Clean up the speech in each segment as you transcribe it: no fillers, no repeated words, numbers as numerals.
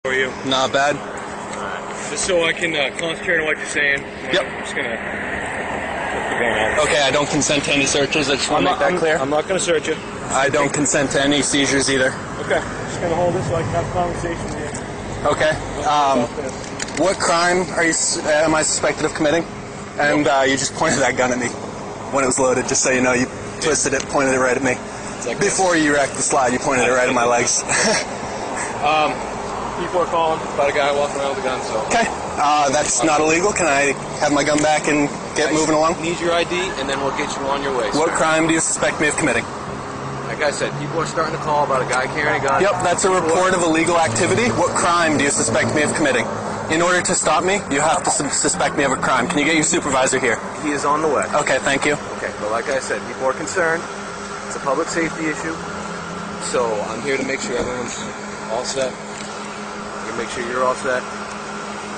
How are you? Not bad. Just so I can concentrate on what you're saying. Yep. I'm just gonna put the gun out. Okay, I don't consent to any searches. I just want to make that clear. I'm not gonna search you. I don't consent to any seizures either. Okay. Just gonna hold this so I can have a conversation with you. Okay. What crime am I suspected of committing? And you just pointed that gun at me when it was loaded, just so you know. You twisted it, pointed it right at me. Before you wrecked the slide, you pointed it right at my legs. People are calling about a guy walking around with a gun, so... Okay. That's not illegal. Can I have my gun back and get moving along? Need your ID, and then we'll get you on your way. What crime do you suspect me of committing? Like I said, people are starting to call about a guy carrying a gun. Yep, that's a report of illegal activity. What crime do you suspect me of committing? In order to stop me, you have to suspect me of a crime. Can you get your supervisor here? He is on the way. Okay, thank you. Okay, but like I said, people are concerned. It's a public safety issue. So I'm here to make sure everyone's all set. Make sure you're all set.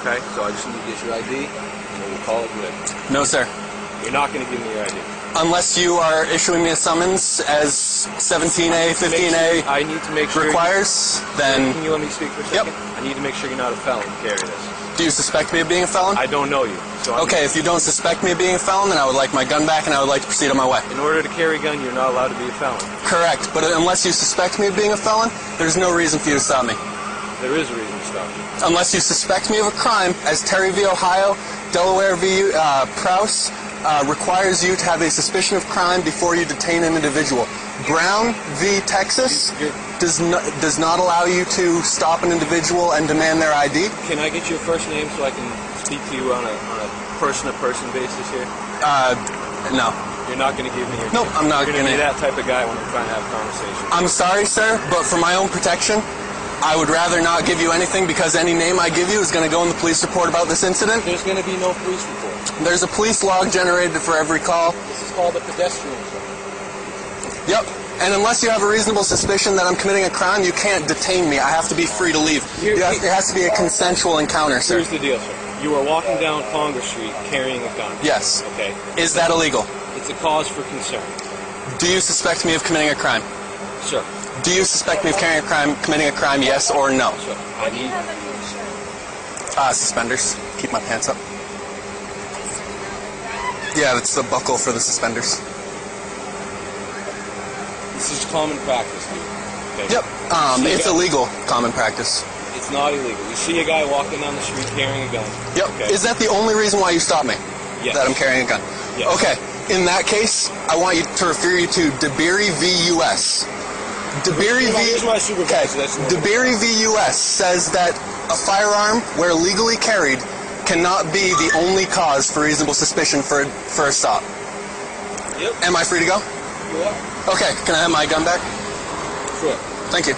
Okay, so I just need to get your ID, and then we'll call it good. No, sir. You're not going to give me your ID. Unless you are issuing me a summons as 17A, 15A I need to make sure requires, then... Can you let me speak for a second? Yep. I need to make sure you're not a felon to carry this. Do you suspect me of being a felon? I don't know you. So okay, if you don't suspect me of being a felon, then I would like my gun back and I would like to proceed on my way. In order to carry a gun, you're not allowed to be a felon. Correct, but unless you suspect me of being a felon, there's no reason for you to stop me. There is a reason to stop you. Unless you suspect me of a crime, as Terry v. Ohio, Delaware v. Prowse requires you to have a suspicion of crime before you detain an individual. Brown v. Texas does not allow you to stop an individual and demand their ID. Can I get your first name so I can speak to you on a person-to-person basis here? No. You're not going to give me your... Nope, I'm not going to... You're going to be that type of guy when we're trying to have a conversation. I'm sorry, sir, but for my own protection, I would rather not give you anything because any name I give you is going to go in the police report about this incident. There's going to be no police report. There's a police log generated for every call. This is called a pedestrian stop. Yep. And unless you have a reasonable suspicion that I'm committing a crime, you can't detain me. I have to be free to leave. It has to be a consensual encounter, sir. Here's the deal, sir. You are walking down Congress Street carrying a gun. Yes. Okay. Is that illegal? It's a cause for concern. Do you suspect me of committing a crime? Sir. Do you suspect me of committing a crime, yes or no? Sir. I need... Suspenders. Keep my pants up. Yeah, that's the buckle for the suspenders. This is common practice, dude. Okay? Yep. It's illegal common practice. It's not illegal. You see a guy walking down the street carrying a gun. Yep. Okay. Is that the only reason why you stopped me? Yes. That I'm carrying a gun? Yes. Okay. In that case, I want you to refer you to DeBerry v. U.S. DeBerry v. U.S. says that a firearm, where legally carried, cannot be the only cause for reasonable suspicion for a stop. Yep. Am I free to go? You are. Okay. Can I have my gun back? Sure. Thank you.